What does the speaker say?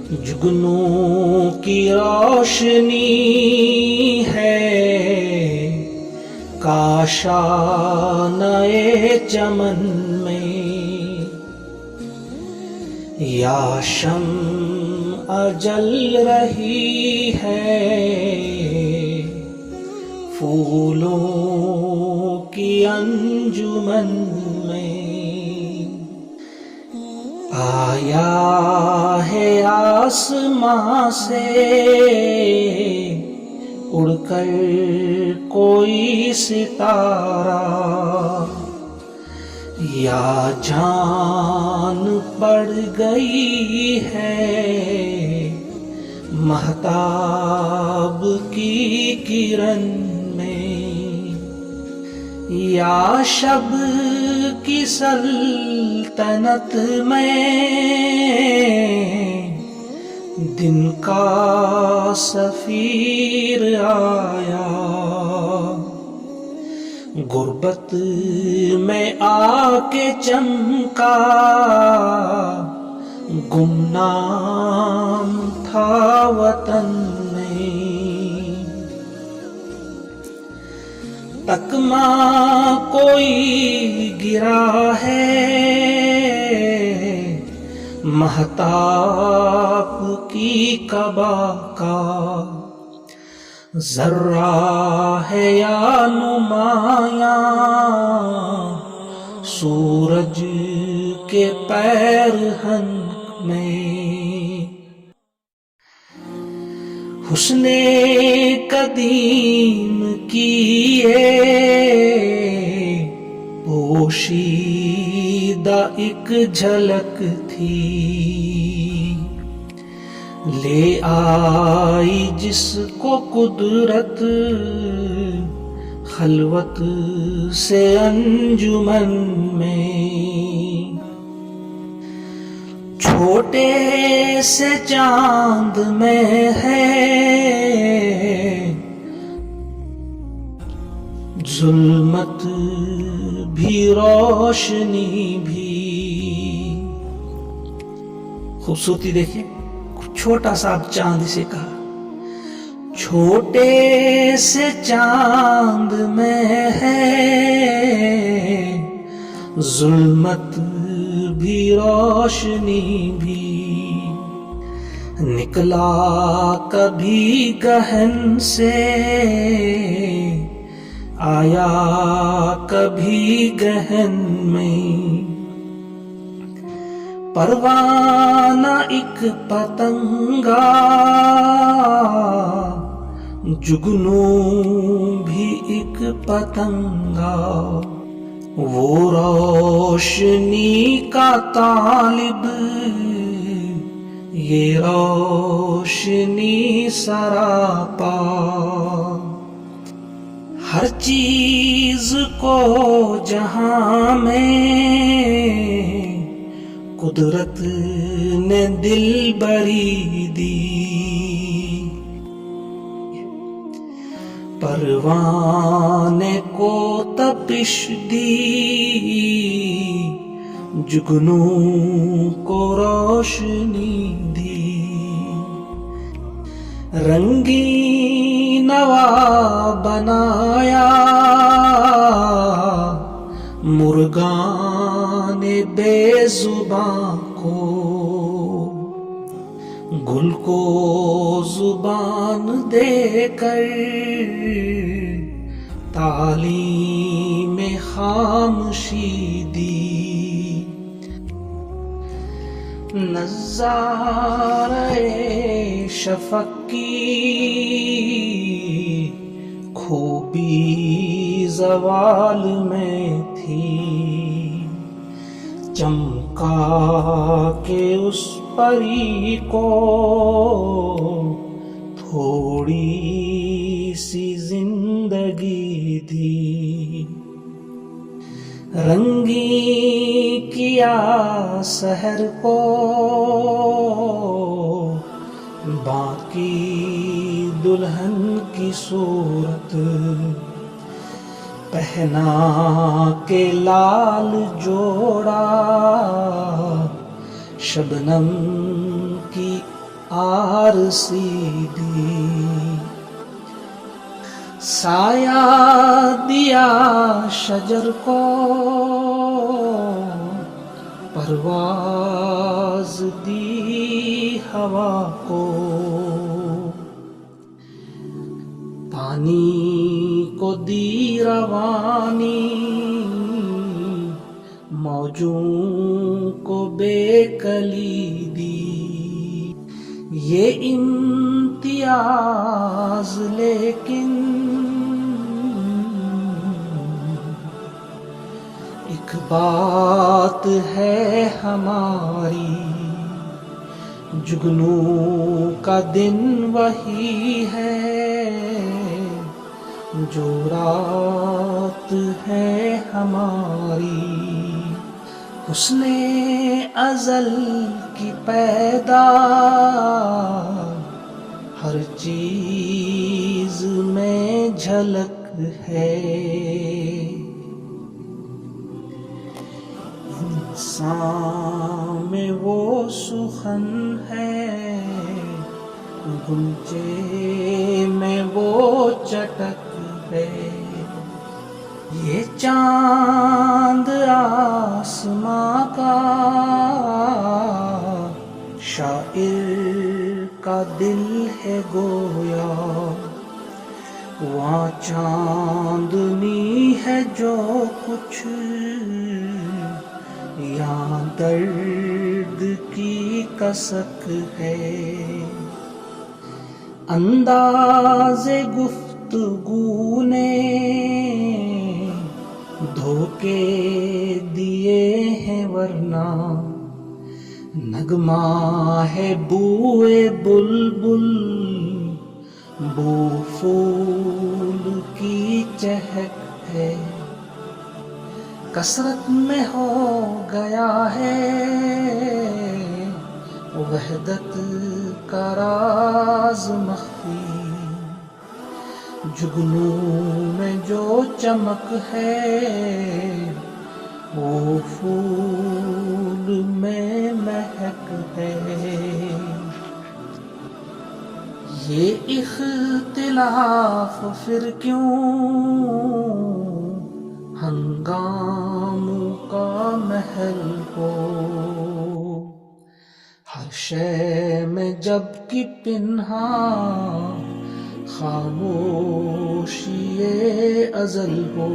جگنوں کی روشنی ہے کاشانۂ چمن میں، یا شمع جل رہی ہے پھولوں کی انجمن میں، آیا ہے آسماں سے اڑ کر کوئی ستارہ، یا جان پڑ گئی ہے مہتاب کی کرن میں، یا شب کی سلطنت میں دن کا سفیر آیا، غربت میں آ کے چمکا گمنام تھا وطن میں، تکما کوئی گرا ہے مہتاب کی قبا کا، ذرہ ہے یا نمایاں سورج کے پیرہن میں، حسن قدیم کی یہ پوشیدہ ایک جھلک تھی، لے آئی جس کو قدرت خلوت سے انجمن میں، چھوٹے سے چاند میں ہے ظلمت بھی روشنی بھی، خوبصورتی دیکھیں، چھوٹا سا چاند اسے کہا، چھوٹے سے چاند میں ہے ظلمت بھی روشنی بھی، نکلا کبھی گہن سے آیا کبھی گہن میں، پروانہ ایک پتنگا جگنوں بھی ایک پتنگا، وہ روشنی کا طالب یہ روشنی سراپا، ہر چیز کو جہاں میں قدرت نے دل بری دی، پروانے کو تپش دی جگنوں کو روشنی دی، رنگین نوا بنایا مرغان بے زباں کو، گل کو زبان دے کر تعلیم خاموشی دی، نظارۂ شفق کی خوبی زوال میں تھی، چمکا کے اس پری کو تھوڑی سی زندگی دی، رنگی کیا سحر کو باقی دلہن کی صورت، پہنا کے لال جوڑا شبنم کی آرسی دی، سایہ دیا شجر کو، پرواز دی ہوا کو، پانی کو دی روانی، موجوں کو بے کلی دی، یہ امتیاز لیکن ایک بات ہے ہماری، جگنو کا دن وہی ہے جو رات ہے ہماری، حسن ازل کی پیدا ہر چیز میں جھلک ہے، انسان میں وہ سخن ہے، گنچے میں وہ چٹک ہے، یہ چاند آسماں کا، شاعر کا دل ہے گویا، وہاں چاندنی ہے جو کچھ، یہاں درد کی کسک ہے، انداز گفتگو نے دھوکے دیے ہیں ورنہ، نغمہ ہے بوئے بلبل، بو پھول کی چہک ہے، کثرت میں ہو گیا ہے وحدت کا راز مخفی، جگنو میں جو چمک ہے وہ پھول میں مہک ہے، یہ اختلاف پھر کیوں ہنگاموں کا محل ہو، ہر شے میں جب کہ پنہاں خاموشی ازل ہو،